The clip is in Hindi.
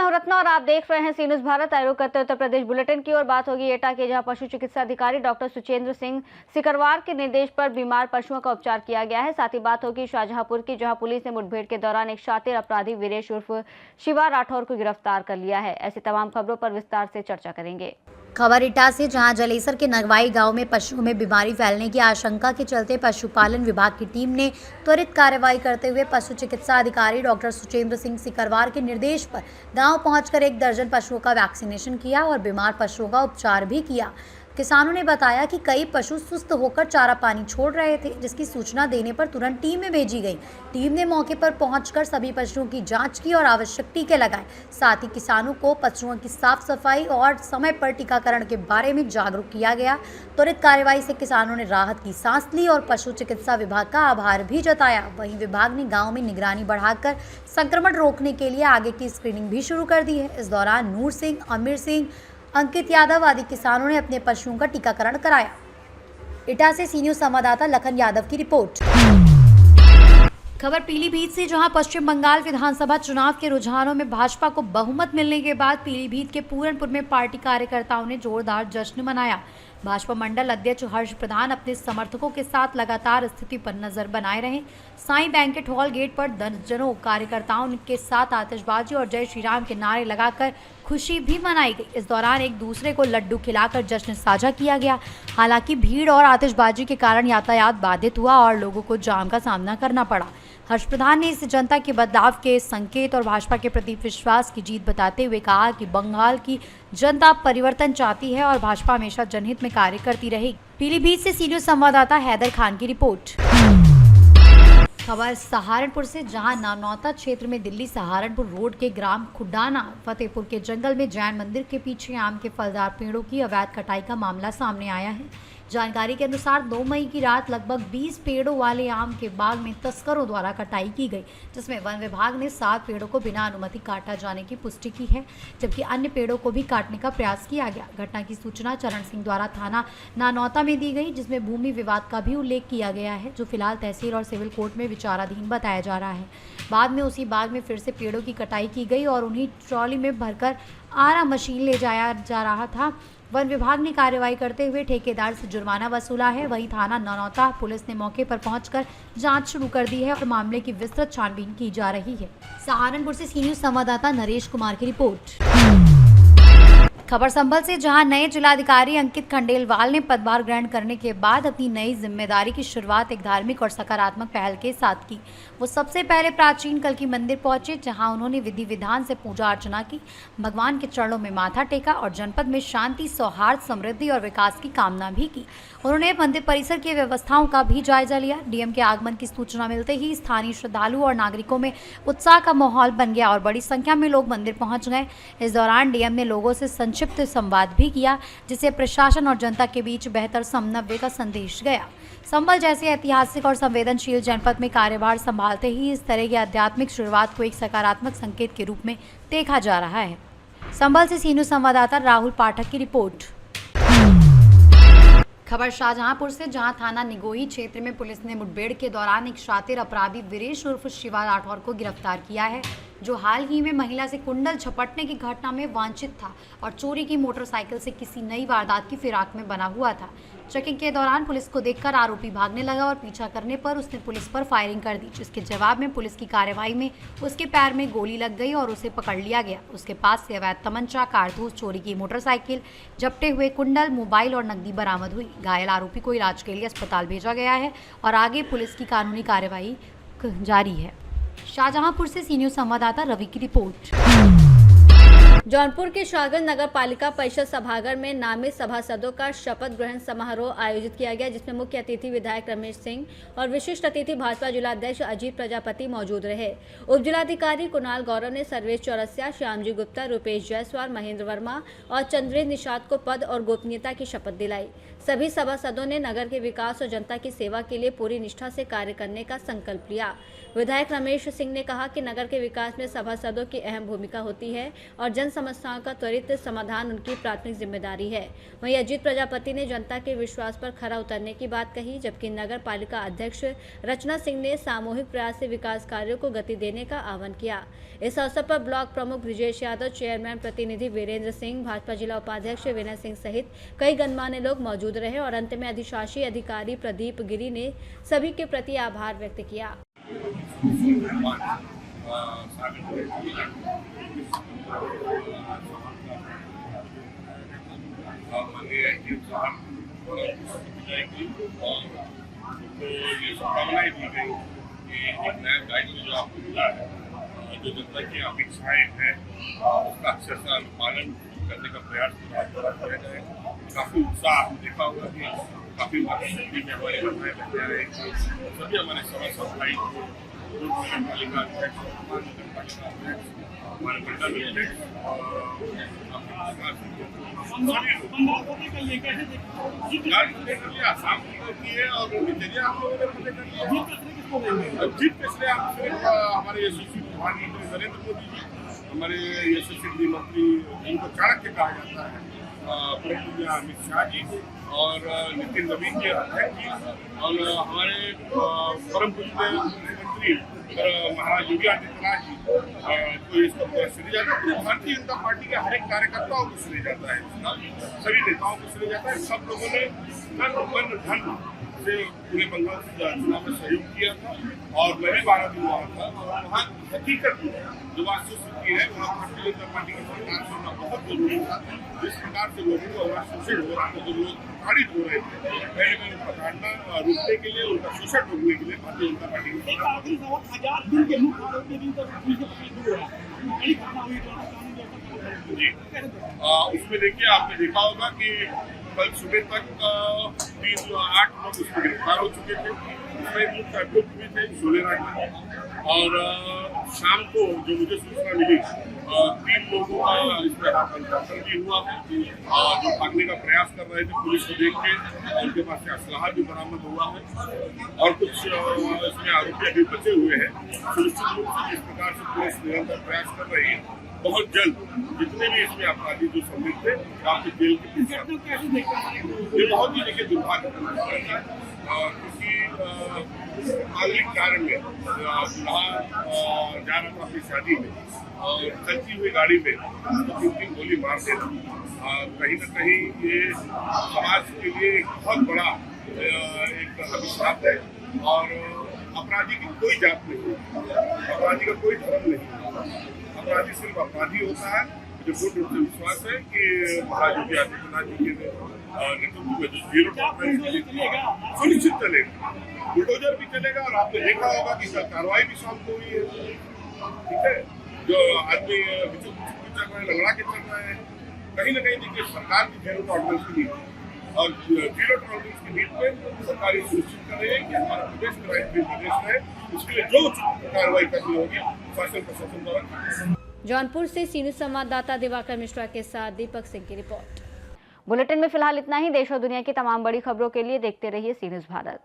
मैं हूं रत्ना और आप देख रहे हैं सी न्यूज़ भारत। आयोग करते उत्तर प्रदेश बुलेटिन की ओर बात होगी एटा के, जहां पशु चिकित्सा अधिकारी डॉक्टर सुचेंद्र सिंह सिकरवार के निर्देश पर बीमार पशुओं का उपचार किया गया है। साथ ही बात होगी शाहजहांपुर की, जहां पुलिस ने मुठभेड़ के दौरान एक शातिर अपराधी वीरेश उर्फ शिवा राठौर को गिरफ्तार कर लिया है। ऐसी तमाम खबरों पर विस्तार से चर्चा करेंगे। खबर इटा से, जहां जलेसर के नगवाई गांव में पशुओं में बीमारी फैलने की आशंका के चलते पशुपालन विभाग की टीम ने त्वरित कार्रवाई करते हुए पशु चिकित्सा अधिकारी डॉक्टर सुचेंद्र सिंह सिकरवार के निर्देश पर गांव पहुंचकर 1 दर्जन पशुओं का वैक्सीनेशन किया और बीमार पशुओं का उपचार भी किया। किसानों ने बताया कि कई पशु सुस्त होकर चारा पानी छोड़ रहे थे, जिसकी सूचना देने पर तुरंत टीमें भेजी गई। टीम ने मौके पर पहुंचकर सभी पशुओं की जांच की और आवश्यक टीके लगाए। साथ ही किसानों को पशुओं की साफ सफाई और समय पर टीकाकरण के बारे में जागरूक किया गया। त्वरित कार्रवाई से किसानों ने राहत की सांस ली और पशु चिकित्सा विभाग का आभार भी जताया। वहीं विभाग ने गाँव में निगरानी बढ़ाकर संक्रमण रोकने के लिए आगे की स्क्रीनिंग भी शुरू कर दी है। इस दौरान नूर सिंह, अमीर सिंह, अंकित यादव आदि किसानों ने अपने पशुओं का टीकाकरण कराया। इटा से सी न्यूज़ संवाददाता लखन यादव की रिपोर्ट। खबर पीलीभीत से, जहां पश्चिम बंगाल विधानसभा चुनाव के रुझानों में भाजपा को बहुमत मिलने के बाद पीलीभीत के पूरनपुर में पार्टी कार्यकर्ताओं ने जोरदार जश्न मनाया। भाजपा मंडल अध्यक्ष हर्ष प्रधान अपने समर्थकों के साथ लगातार स्थिति पर नजर बनाए रहे। साईं बैंकेट हॉल गेट पर दर्जनों कार्यकर्ताओं के साथ आतिशबाजी और जय श्री राम के नारे लगाकर खुशी भी मनाई गई। इस दौरान एक दूसरे को लड्डू खिलाकर जश्न साझा किया गया। हालांकि भीड़ और आतिशबाजी के कारण यातायात बाधित हुआ और लोगों को जाम का सामना करना पड़ा। हर्ष प्रधान ने इस जनता के बदलाव के संकेत और भाजपा के प्रति विश्वास की जीत बताते हुए कहा कि बंगाल की जनता परिवर्तन चाहती है और भाजपा हमेशा जनहित में कार्य करती रहेगी। पीलीभीत से सी न्यूज़ संवाददाता हैदर खान की रिपोर्ट। खबर सहारनपुर से, जहां नानौता क्षेत्र में दिल्ली सहारनपुर रोड के ग्राम खुडाना फतेहपुर के जंगल में जैन मंदिर के पीछे आम के फलदार पेड़ों की अवैध कटाई का मामला सामने आया है। जानकारी के अनुसार 2 मई की रात लगभग 20 पेड़ों वाले आम के बाग में तस्करों द्वारा कटाई की गई, जिसमें वन विभाग ने 7 पेड़ों को बिना अनुमति काटा जाने की पुष्टि की है, जबकि अन्य पेड़ों को भी काटने का प्रयास किया गया। घटना की सूचना चरण सिंह द्वारा थाना नानौता में दी गई, जिसमें भूमि विवाद का भी उल्लेख किया गया है, जो फिलहाल तहसील और सिविल कोर्ट में विचाराधीन बताया जा रहा है। बाद में उसी बाग में फिर से पेड़ों की कटाई की गई और उन्हीं ट्रॉली में भरकर आरा मशीन ले जाया जा रहा था। वन विभाग ने कार्रवाई करते हुए ठेकेदार से जुर्माना वसूला है। वहीं थाना नानौता पुलिस ने मौके पर पहुंचकर जांच शुरू कर दी है और मामले की विस्तृत छानबीन की जा रही है। सहारनपुर से सी न्यूज़ संवाददाता नरेश कुमार की रिपोर्ट। खबर संभल से, जहां नए जिलाधिकारी अंकित खंडेलवाल ने पदभार ग्रहण करने के बाद अपनी नई जिम्मेदारी की शुरुआत एक धार्मिक और सकारात्मक पहल के साथ की। वो सबसे पहले प्राचीन कल्की मंदिर पहुंचे, जहां उन्होंने विधि विधान से पूजा अर्चना की, भगवान के चरणों में माथा टेका और जनपद में शांति, सौहार्द, समृद्धि और विकास की कामना भी की। उन्होंने मंदिर परिसर की व्यवस्थाओं का भी जायजा लिया। डीएम के आगमन की सूचना मिलते ही स्थानीय श्रद्धालुओं और नागरिकों में उत्साह का माहौल बन गया और बड़ी संख्या में लोग मंदिर पहुंच गए। इस दौरान डीएम ने लोगों से संक्षिप्त संवाद भी किया, जिससे प्रशासन और जनता के बीच बेहतर समन्वय का संदेश गया। संभल जैसे ऐतिहासिक और संवेदनशील जनपद में कार्यभार संभालते ही इस तरह की आध्यात्मिक शुरुआत को एक सकारात्मक संकेत के रूप में देखा जा रहा है। संभल से सी न्यूज़ संवाददाता राहुल पाठक की रिपोर्ट। खबर शाहजहांपुर से, जहां थाना निगोही क्षेत्र में पुलिस ने मुठभेड़ के दौरान एक शातिर अपराधी वीरेश उर्फ शिवा राठौर को गिरफ्तार किया है, जो हाल ही में महिला से कुंडल झपटने की घटना में वांछित था और चोरी की मोटरसाइकिल से किसी नई वारदात की फिराक में बना हुआ था। चेकिंग के दौरान पुलिस को देखकर आरोपी भागने लगा और पीछा करने पर उसने पुलिस पर फायरिंग कर दी, जिसके जवाब में पुलिस की कार्रवाई में उसके पैर में गोली लग गई और उसे पकड़ लिया गया। उसके पास से अवैध तमंचा, कारतूस, चोरी की मोटरसाइकिल, जपटे हुए कुंडल, मोबाइल और नकदी बरामद हुई। घायल आरोपी को इलाज के लिए अस्पताल भेजा गया है और आगे पुलिस की कानूनी कार्रवाई जारी है। शाहजहांपुर से सी न्यूज़ संवाददाता रवि की रिपोर्ट। जौनपुर के शाहगंज नगर पालिका परिषद सभागार में नामित सभासदों का शपथ ग्रहण समारोह आयोजित किया गया, जिसमें मुख्य अतिथि विधायक रमेश सिंह और विशिष्ट अतिथि भाजपा जिलाध्यक्ष अजीत प्रजापति मौजूद रहे। उप जिलाधिकारी कुणाल गौरव ने सर्वेश चौरसिया, श्यामजी गुप्ता, रुपेश जायसवाल, महेंद्र वर्मा और चंद्रेश निषाद को पद और गोपनीयता की शपथ दिलाई। सभी सभासदों ने नगर के विकास और जनता की सेवा के लिए पूरी निष्ठा से कार्य करने का संकल्प लिया। विधायक रमेश सिंह ने कहा कि नगर के विकास में सभासदों की अहम भूमिका होती है और जन समस्याओं का त्वरित समाधान उनकी प्राथमिक जिम्मेदारी है। वहीं अजीत प्रजापति ने जनता के विश्वास पर खरा उतरने की बात कही, जबकि नगर पालिका अध्यक्ष रचना सिंह ने सामूहिक प्रयास से विकास कार्यों को गति देने का आह्वान किया। इस अवसर पर ब्लॉक प्रमुख ब्रिजेश यादव, चेयरमैन प्रतिनिधि वीरेंद्र सिंह, भाजपा जिला उपाध्यक्ष विनय सिंह सहित कई गणमान्य लोग मौजूद रहे और अंत में अधिशासी अधिकारी प्रदीप गिरी ने सभी के प्रति आभार व्यक्त किया। तो ये शुभकामनाएं दी गई कि एक नया दायित्व जो आपको मिला है, जो जनता की अपेक्षाएं हैं उसका अच्छे से अनुपालन करने का प्रयास किया जाएगा। काफ़ी उत्साह आपने देखा होगा कि काफ़ी में हमारी घटनाएं बन जा रही थी। सभी हमारे समाज सफाई नगर पालिका अध्यक्ष, नगर पालिका अध्यक्ष, हमारे मंडल अध्यक्ष आसाम की है और दिनचर्या आप लोगों ने पता कर लिया। जीत किसने आप सिर्फ हमारे यशस्वी प्रधानमंत्री नरेंद्र मोदी जी, हमारे यशस्वी गृह मंत्री जिनको चाणक्य कहा जाता है, प्रधानमंत्री अमित शाह जी और नितिन नवीन जी अध्यक्ष जी और हमारे परम पूज्य मुख्यमंत्री महाराज योगी आदित्यनाथ जी को इसका पूरा श्रेय जाता है। भारतीय जनता पार्टी के हर एक कार्यकर्ताओं को श्रेय जाता है, सभी नेताओं को श्रेय जाता है। सब लोगों ने तन मन धन से पूरे बंगाल चुनाव में सहयोग किया था और मैं भी 12 दिन वहाँ था। वहाँ हकीकत जो वास्तुस्थिति है वहाँ भारतीय जनता पार्टी की सरकार से होना बहुत जरूरी था। जिस प्रकार से लोगों को वहाँ शोषण हो रहा था, जो लोग प्रताड़ित हो रहे थे, पहले में उनका प्रताड़ना रोकने के लिए, उनका शोषण रोकने के लिए भारतीय जनता पार्टी की जी उसमें देखिए आपने देखा होगा कि कल सुबह तक 8 लोग उसमें गिरफ्तार हो चुके थे। उसमें मुख्य अभियुक्त भी थे शोले राजन और शाम को जो मुझे सूचना मिली 3 लोगों का इसमें एनकाउंटर भी हुआ है और जो भागने का प्रयास कर रहे थे पुलिस को देख के उनके पास से असलाहा भी बरामद हुआ है और कुछ इसमें आरोपी अभी बचे हुए हैं। सुनिश्चित रूप से जिस प्रकार से पुलिस निरंतर प्रयास कर रही है, बहुत जल्द जितने भी इसमें अपराधी जो सम्मिलित थे आपके जेल के पीछे। ये बहुत ही देखिए दुर्भाग्य क्योंकि नागरिक कारण में दुल्हा जा रहा था अपनी शादी में और चलती हुई गाड़ी में 3 गोली मार देना कहीं न कहीं ये समाज के लिए एक बहुत बड़ा एक अभिशाप है और अपराधी की कोई जात नहीं, अपराधी का कोई धर्म नहीं। अपराधी सिर्फ अपराधी होता है। मुझे पूर्ण रूप से विश्वास है कि महाराज योगी आदित्यनाथ जी के नेतृत्व में जो जीरो टॉलरेंस सुनिश्चित चलेगा, बुलडोजर भी चलेगा और आपने देखा होगा कि कल कार्रवाई भी शाम को हुई है। ठीक है, जो आदमी विचुक चल रहे हैं, लगड़ा के चल रहे हैं, कहीं न कहीं देखिए सरकार की जीरो टॉलरेंस की नीति और जीरो टॉलरेंस की नीति में सरकार सुनिश्चित कर रही है कि हमारा प्रदेश क्राइम फ्री प्रदेश है। इसके लिए जो कार्रवाई करनी होगी शासन प्रशासन द्वारा। जौनपुर से सीनियर संवाददाता दिवाकर मिश्रा के साथ दीपक सिंह की रिपोर्ट। बुलेटिन में फिलहाल इतना ही। देश और दुनिया की तमाम बड़ी खबरों के लिए देखते रहिए सी न्यूज़ भारत।